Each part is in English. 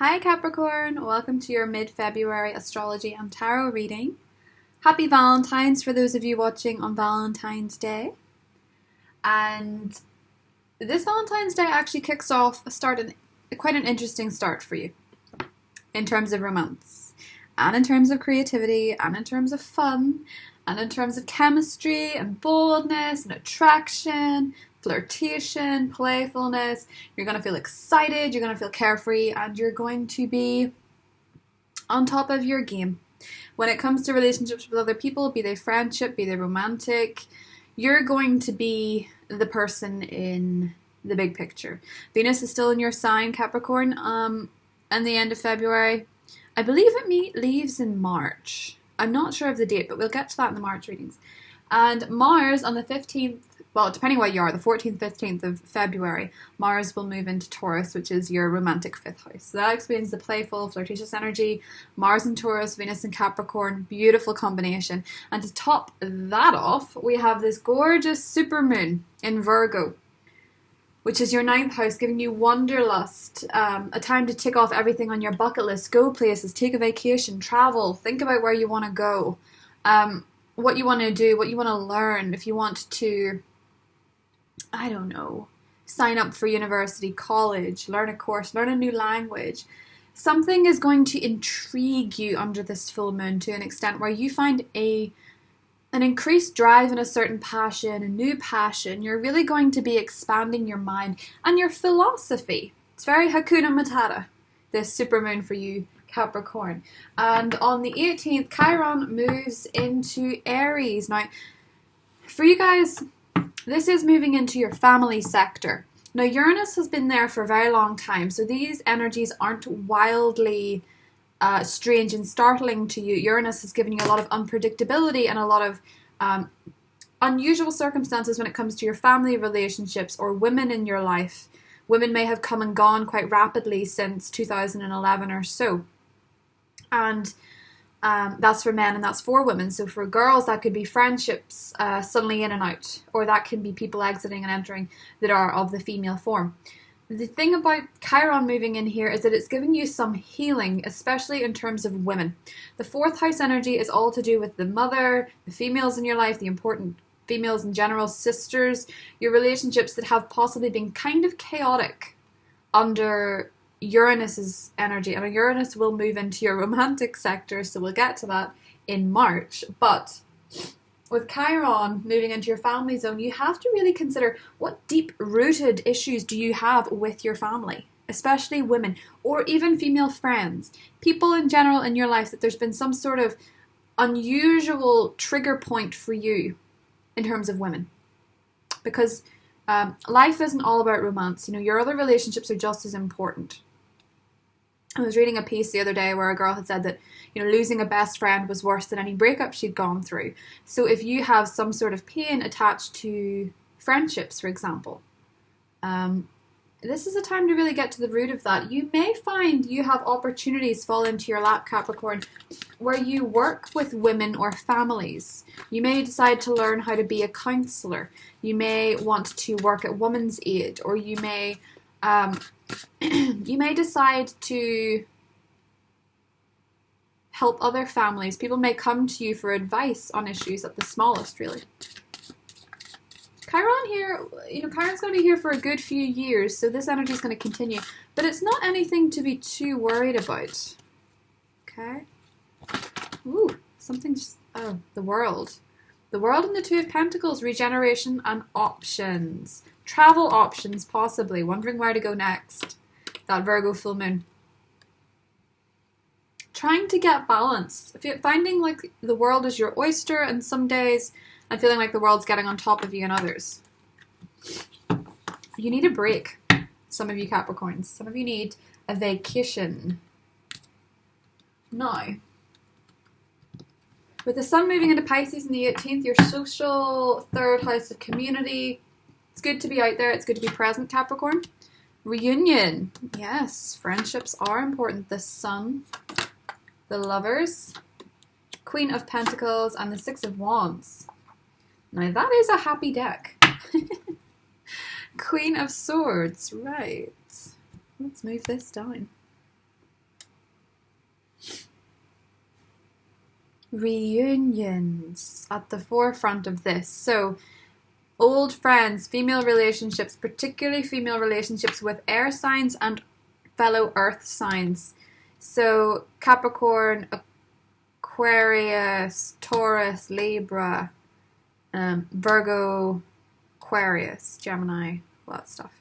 Hi Capricorn, welcome to your mid-February astrology and tarot reading. Happy Valentine's for those of you watching on Valentine's Day. And this Valentine's Day actually kicks off quite an interesting start for you in terms of romance and in terms of creativity and in terms of fun and in terms of chemistry and boldness and attraction, flirtation, playfulness. You're going to feel excited, you're going to feel carefree, and you're going to be on top of your game. When it comes to relationships with other people, be they friendship, be they romantic, you're going to be the person in the big picture. Venus is still in your sign, Capricorn, and the end of February. I believe it leaves in March. I'm not sure of the date, but we'll get to that in the March readings. And Mars on the 15th, well, depending where you are, the 14th, 15th of February, Mars will move into Taurus, which is your romantic fifth house. So that explains the playful, flirtatious energy. Mars in Taurus, Venus in Capricorn, beautiful combination. And to top that off, we have this gorgeous supermoon in Virgo, which is your ninth house, giving you wanderlust, a time to tick off everything on your bucket list, go places, take a vacation, travel, think about where you want to go, what you want to do, what you want to learn, if you want to, I don't know, sign up for university, college, learn a course, learn a new language. Something is going to intrigue you under this full moon to an extent where you find an increased drive and a certain passion, a new passion. You're really going to be expanding your mind and your philosophy. It's very Hakuna Matata, this supermoon for you, Capricorn. And on the 18th, Chiron moves into Aries. Now, for you guys, this is moving into your family sector. Now, Uranus has been there for a very long time, so these energies aren't wildly strange and startling to you. Uranus has given you a lot of unpredictability and a lot of unusual circumstances when it comes to your family relationships or women in your life. Women may have come and gone quite rapidly since 2011 or so. And that's for men and that's for women. So for girls, that could be friendships suddenly in and out, or that can be people exiting and entering that are of the female form. The thing about Chiron moving in here is that it's giving you some healing, especially in terms of women. The fourth house energy is all to do with the mother, the females in your life, the important females in general, sisters, your relationships that have possibly been kind of chaotic under Uranus's energy. And Uranus will move into your romantic sector, so we'll get to that in March. But with Chiron moving into your family zone, you have to really consider what deep-rooted issues do you have with your family, especially women, or even female friends, people in general in your life, that there's been some sort of unusual trigger point for you in terms of women. Because life isn't all about romance. You know, your other relationships are just as important. I was reading a piece the other day where a girl had said that, you know, losing a best friend was worse than any breakup she'd gone through. So if you have some sort of pain attached to friendships, for example, this is a time to really get to the root of that. You may find you have opportunities fall into your lap, Capricorn, where you work with women or families. You may decide to learn how to be a counsellor. You may want to work at Women's Aid, or you may you may decide to help other families. People may come to you for advice on issues at the smallest, really. Chiron here, you know, Chiron's going to be here for a good few years, so this energy is going to continue. But it's not anything to be too worried about. Okay? Ooh, something just, oh, the World. The World and the Two of Pentacles, regeneration and options. Travel options, possibly. Wondering where to go next. That Virgo full moon. Trying to get balance. If you're finding like the world is your oyster and some days, and feeling like the world's getting on top of you and others. You need a break. Some of you Capricorns. Some of you need a vacation. Now, with the sun moving into Pisces in the 18th, your social third house of community. It's good to be out there. It's good to be present, Capricorn. Reunion. Yes, friendships are important. The Sun, the Lovers, Queen of Pentacles, and the Six of Wands. Now that is a happy deck. Queen of Swords. Right. Let's move this down. Reunions at the forefront of this. So, old friends, female relationships, particularly female relationships with air signs and fellow earth signs. So, Capricorn, Aquarius, Taurus, Libra, Virgo, Aquarius, Gemini, all that stuff.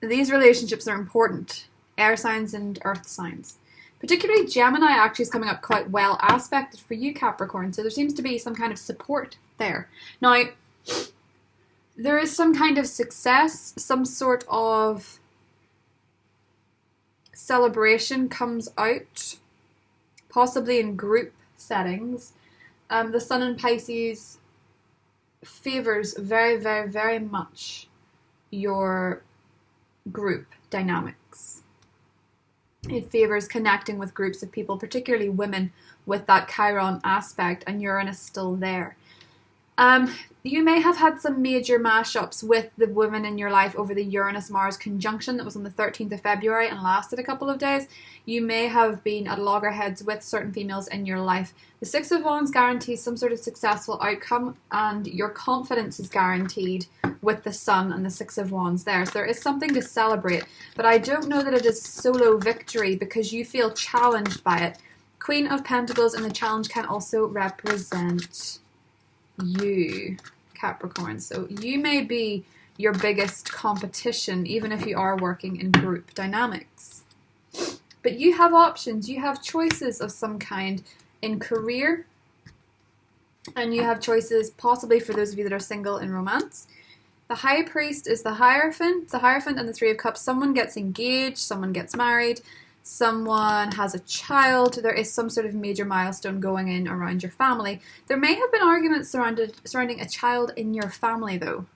These relationships are important. Air signs and earth signs. Particularly Gemini actually is coming up quite well aspected for you, Capricorn. So there seems to be some kind of support there. Now, there is some kind of success, some sort of celebration comes out, possibly in group settings. The Sun in Pisces favors very, very, very much your group dynamics. It favors connecting with groups of people, particularly women, with that Chiron aspect, and Uranus still there. You may have had some major mashups with the women in your life over the Uranus-Mars conjunction that was on the 13th of February and lasted a couple of days. You may have been at loggerheads with certain females in your life. The Six of Wands guarantees some sort of successful outcome, and your confidence is guaranteed with the Sun and the Six of Wands there. So there is something to celebrate, but I don't know that it is solo victory because you feel challenged by it. Queen of Pentacles in the challenge can also represent you, Capricorn. So you may be your biggest competition, even if you are working in group dynamics. But you have options, you have choices of some kind in career, and you have choices possibly for those of you that are single in romance. The High Priest is the Hierophant and the Three of Cups. Someone gets engaged, someone gets married, someone has a child. There is some sort of major milestone going in around your family. There may have been arguments surrounding a child in your family, though,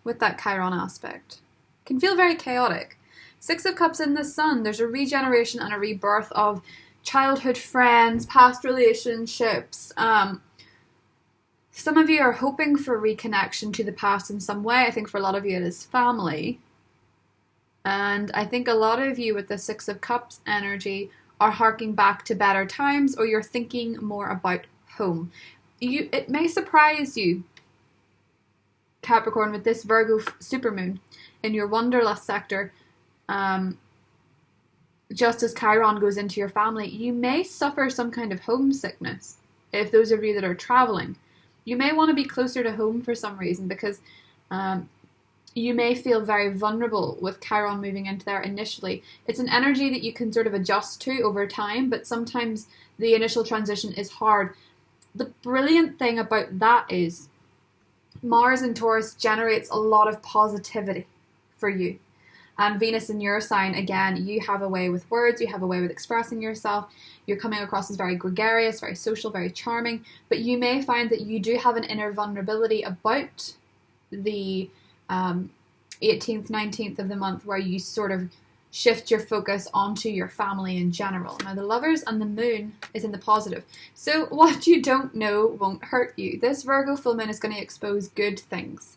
with that Chiron aspect. Can feel very chaotic. Six of Cups in the Sun. There's a regeneration and a rebirth of childhood friends, past relationships. Some of you are hoping for reconnection to the past in some way. I think for a lot of you it is family. And I think a lot of you with the Six of Cups energy are harking back to better times, or you're thinking more about home. It may surprise you, Capricorn, with this Virgo supermoon in your Wanderlust sector. Just as Chiron goes into your family, you may suffer some kind of homesickness. If those of you that are traveling, you may want to be closer to home for some reason, because you may feel very vulnerable with Chiron moving into there initially. It's an energy that you can sort of adjust to over time, but sometimes the initial transition is hard. The brilliant thing about that is Mars in Taurus generates a lot of positivity for you. And Venus in your sign, again, you have a way with words, you have a way with expressing yourself. You're coming across as very gregarious, very social, very charming. But you may find that you do have an inner vulnerability about the 18th, 19th of the month, where you sort of shift your focus onto your family in general. Now, the Lovers and the Moon is in the positive. So what you don't know won't hurt you. This Virgo full moon is going to expose good things.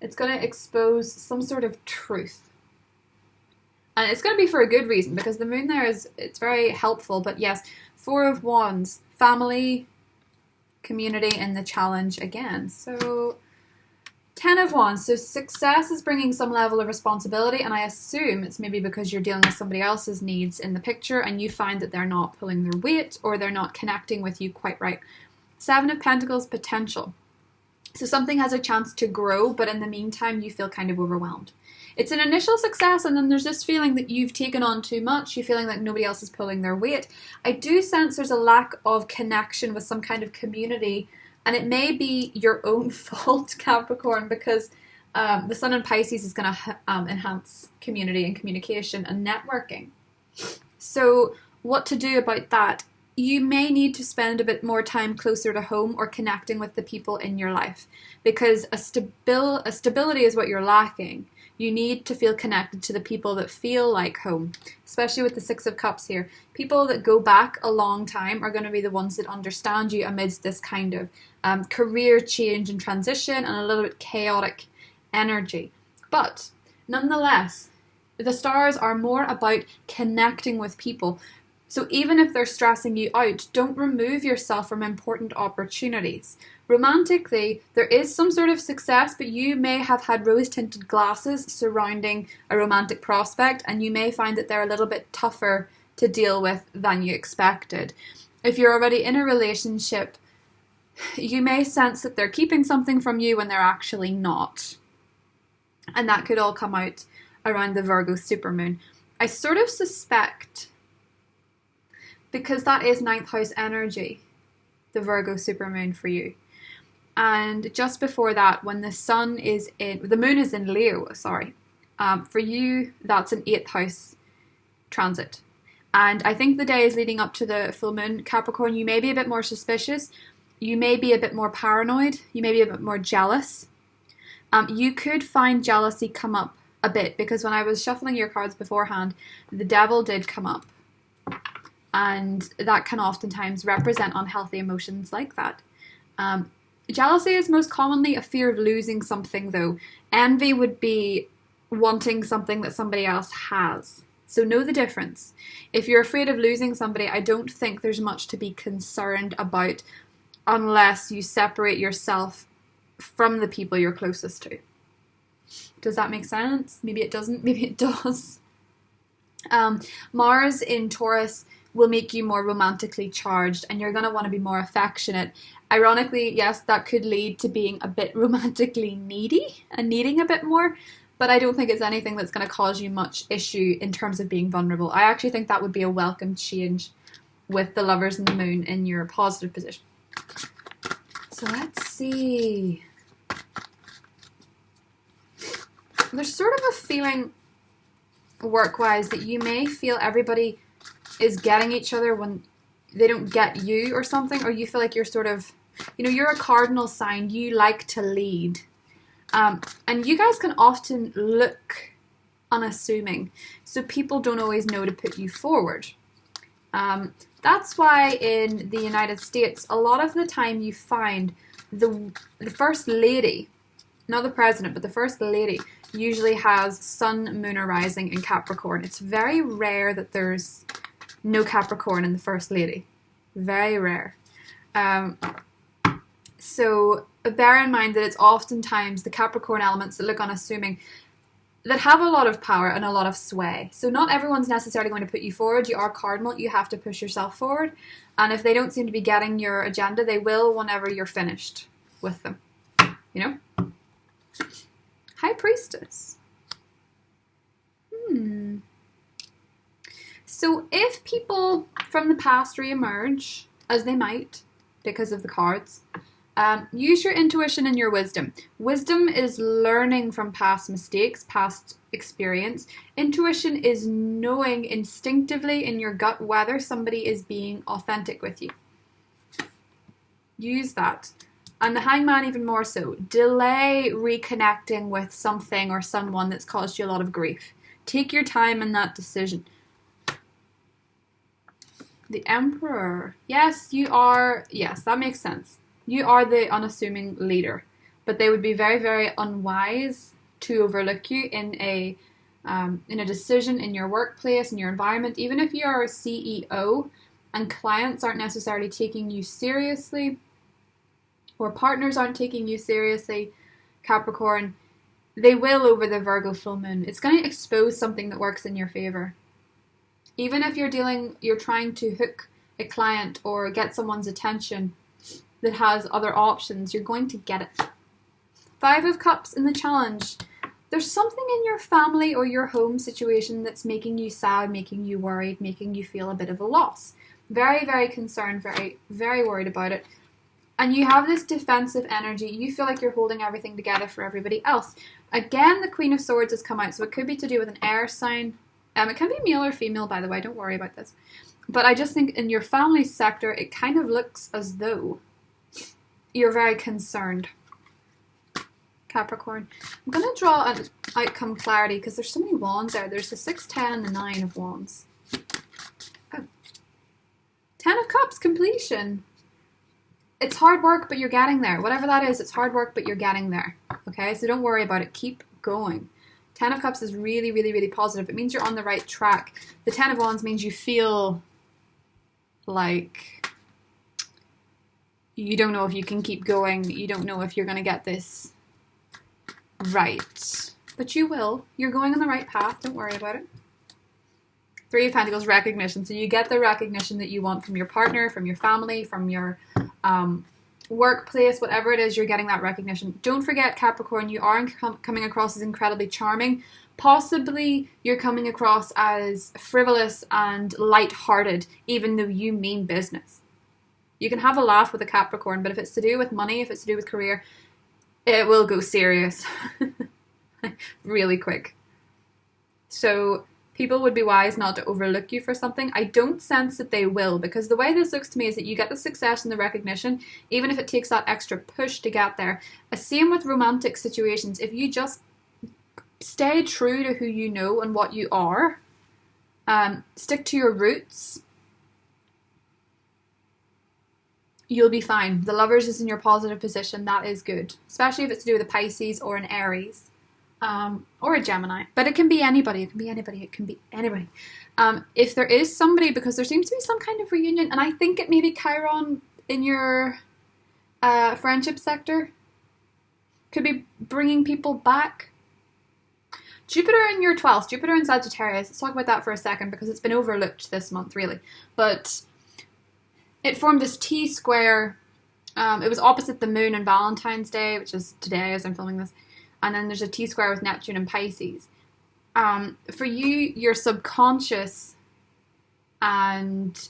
It's going to expose some sort of truth. And it's going to be for a good reason, because the moon there it's very helpful. But yes, Four of Wands, family, community in the challenge again. So 10 of Wands, so success is bringing some level of responsibility, and I assume it's maybe because you're dealing with somebody else's needs in the picture and you find that they're not pulling their weight or they're not connecting with you quite right. Seven of Pentacles, potential. So something has a chance to grow, but in the meantime you feel kind of overwhelmed. It's an initial success, and then there's this feeling that you've taken on too much. You're feeling like nobody else is pulling their weight. I do sense there's a lack of connection with some kind of community, and it may be your own fault, Capricorn, because the Sun in Pisces is going to enhance community and communication and networking. So what to do about that? You may need to spend a bit more time closer to home or connecting with the people in your life, because a stability is what you're lacking. You need to feel connected to the people that feel like home, especially with the Six of Cups here. People that go back a long time are going to be the ones that understand you amidst this kind of career change and transition and a little bit chaotic energy. But nonetheless, the stars are more about connecting with people. So even if they're stressing you out, don't remove yourself from important opportunities. Romantically, there is some sort of success, but you may have had rose-tinted glasses surrounding a romantic prospect, and you may find that they're a little bit tougher to deal with than you expected. If you're already in a relationship, you may sense that they're keeping something from you when they're actually not. And that could all come out around the Virgo supermoon. I sort of suspect, because that is 9th house energy, the Virgo supermoon for you. And just before that, when the moon is in Leo, for you, that's an 8th house transit. And I think the days leading up to the full moon, Capricorn, you may be a bit more suspicious. You may be a bit more paranoid. You may be a bit more jealous. You could find jealousy come up a bit, because when I was shuffling your cards beforehand, the devil did come up. And that can oftentimes represent unhealthy emotions like that. Jealousy is most commonly a fear of losing something, though. Envy would be wanting something that somebody else has. So know the difference. If you're afraid of losing somebody, I don't think there's much to be concerned about unless you separate yourself from the people you're closest to. Does that make sense? Maybe it doesn't, maybe it does. Mars in Taurus will make you more romantically charged, and you're going to want to be more affectionate. Ironically, yes, that could lead to being a bit romantically needy and needing a bit more, but I don't think it's anything that's going to cause you much issue in terms of being vulnerable. I actually think that would be a welcome change with the Lovers and the Moon in your positive position. So let's see. There's sort of a feeling work-wise that you may feel everybody is getting each other when they don't get you or something, or you feel like you're sort of, you're a cardinal sign, you like to lead. And you guys can often look unassuming, so people don't always know to put you forward. That's why in the United States, a lot of the time you find the first lady, not the president, but the first lady usually has sun, moon, or rising in Capricorn. It's very rare that there's no Capricorn in the first lady. Very rare. So bear in mind that it's oftentimes the Capricorn elements that look unassuming that have a lot of power and a lot of sway. So not everyone's necessarily going to put you forward. You are cardinal. You have to push yourself forward. And if they don't seem to be getting your agenda, they will whenever you're finished with them. High Priestess. So if people from the past re-emerge, as they might, because of the cards, use your intuition and your wisdom. Wisdom is learning from past mistakes, past experience. Intuition is knowing instinctively in your gut whether somebody is being authentic with you. Use that. And the Hangman even more so. Delay reconnecting with something or someone that's caused you a lot of grief. Take your time in that decision. The Emperor. Yes, you are. Yes, that makes sense. You are the unassuming leader. But they would be very, very unwise to overlook you in a decision in your workplace, in your environment. Even if you are a CEO and clients aren't necessarily taking you seriously, or partners aren't taking you seriously, Capricorn, they will over the Virgo full moon. It's going to expose something that works in your favor. Even if you're trying to hook a client or get someone's attention that has other options, you're going to get it. 5 of Cups in the challenge. There's something in your family or your home situation that's making you sad, making you worried, making you feel a bit of a loss. Very, very concerned, very, very worried about it. And you have this defensive energy. You feel like you're holding everything together for everybody else. Again, the Queen of Swords has come out, so it could be to do with an air sign. It can be male or female, by the way. Don't worry about this. But I just think in your family sector, it kind of looks as though you're very concerned. Capricorn. I'm going to draw an outcome clarity because there's so many wands there. There's the 6, 10, and the 9 of wands. Oh. 10 of Cups, completion. It's hard work, but you're getting there. Whatever that is, it's hard work, but you're getting there. Okay, so don't worry about it. Keep going. 10 of Cups is really, really, really positive. It means you're on the right track. The 10 of Wands means you feel like you don't know if you can keep going. You don't know if you're going to get this right. But you will. You're going on the right path. Don't worry about it. Three of Pentacles, recognition. So you get the recognition that you want from your partner, from your family, from your workplace, whatever it is, you're getting that recognition. Don't forget, Capricorn, you are coming across as incredibly charming. Possibly you're coming across as frivolous and light-hearted, even though you mean business. You can have a laugh with a Capricorn, but if it's to do with money, if it's to do with career, it will go serious really quick. So people would be wise not to overlook you for something. I don't sense that they will, because the way this looks to me is that you get the success and the recognition, even if it takes that extra push to get there. Same with romantic situations. If you just stay true to who you know and what you are, stick to your roots, you'll be fine. The Lovers is in your positive position. That is good, especially if it's to do with a Pisces or an Aries. Or a Gemini, but it can be anybody. It can be anybody. It can be anybody. If there is somebody, because there seems to be some kind of reunion, and I think it may be Chiron in your friendship sector, could be bringing people back. Jupiter in your 12th, Jupiter in Sagittarius. Let's talk about that for a second, because it's been overlooked this month, really. But it formed this T-square. It was opposite the moon on Valentine's Day, which is today as I'm filming this. And then there's a T-square with Neptune and Pisces. For you, your subconscious and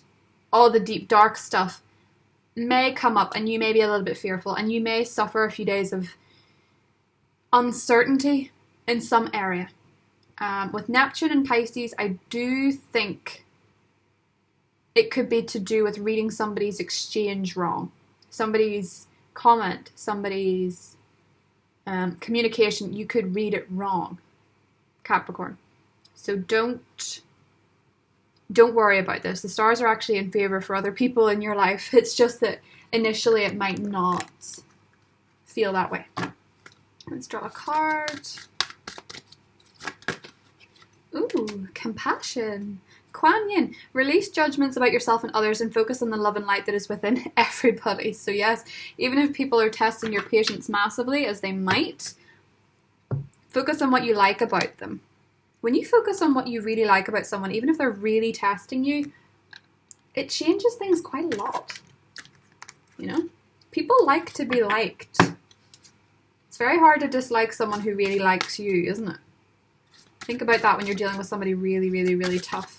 all the deep, dark stuff may come up, and you may be a little bit fearful, and you may suffer a few days of uncertainty in some area. With Neptune and Pisces, I do think it could be to do with reading somebody's exchange wrong. Somebody's comment, somebody's communication, you could read it wrong, Capricorn. So don't worry about this. The stars are actually in favor for other people in your life. It's just that initially it might not feel that way. Let's draw a card. Ooh, compassion. Kuan Yin, release judgments about yourself and others and focus on the love and light that is within everybody. So yes, even if people are testing your patience massively, as they might, focus on what you like about them. When you focus on what you really like about someone, even if they're really testing you, it changes things quite a lot. You know? People like to be liked. It's very hard to dislike someone who really likes you, isn't it? Think about that when you're dealing with somebody really, really, really tough.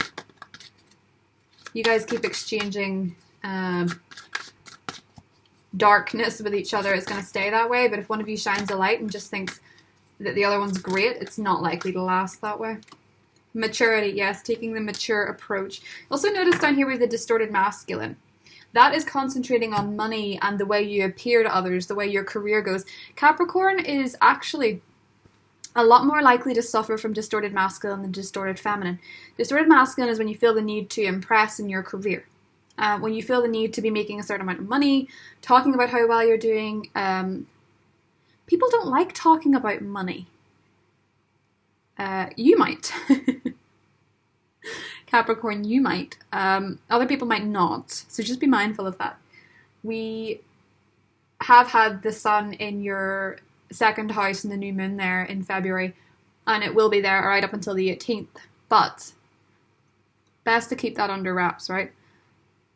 You guys keep exchanging darkness with each other. It's going to stay that way, but if one of you shines a light and just thinks that the other one's great, it's not likely to last that way. Maturity, yes, taking the mature approach. Also notice down here we have the distorted masculine. That is concentrating on money and the way you appear to others, the way your career goes. Capricorn is actually a lot more likely to suffer from distorted masculine than distorted feminine. Distorted masculine is when you feel the need to impress in your career. When you feel the need to be making a certain amount of money, talking about how well you're doing. People don't like talking about money. You might. Capricorn, you might. Other people might not. So just be mindful of that. We have had the sun in your second house and the new moon there in February, and it will be there right up until the 18th, but best to keep that under wraps, right?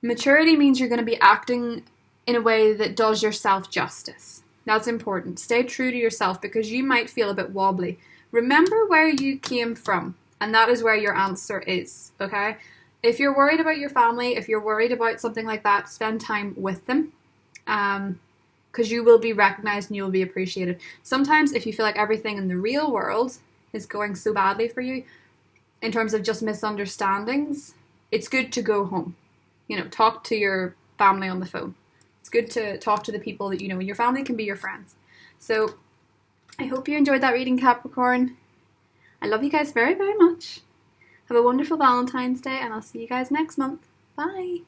Maturity means you're going to be acting in a way that does yourself justice. That's important. Stay true to yourself, because you might feel a bit wobbly. Remember where you came from, and that is where your answer is, okay? If you're worried about your family, if you're worried about something like that, spend time with them. Because you will be recognized and you will be appreciated. Sometimes if you feel like everything in the real world is going so badly for you, in terms of just misunderstandings, it's good to go home. You know, talk to your family on the phone. It's good to talk to the people that you know. Your family can be your friends. So I hope you enjoyed that reading, Capricorn. I love you guys very, very much. Have a wonderful Valentine's Day, and I'll see you guys next month. Bye.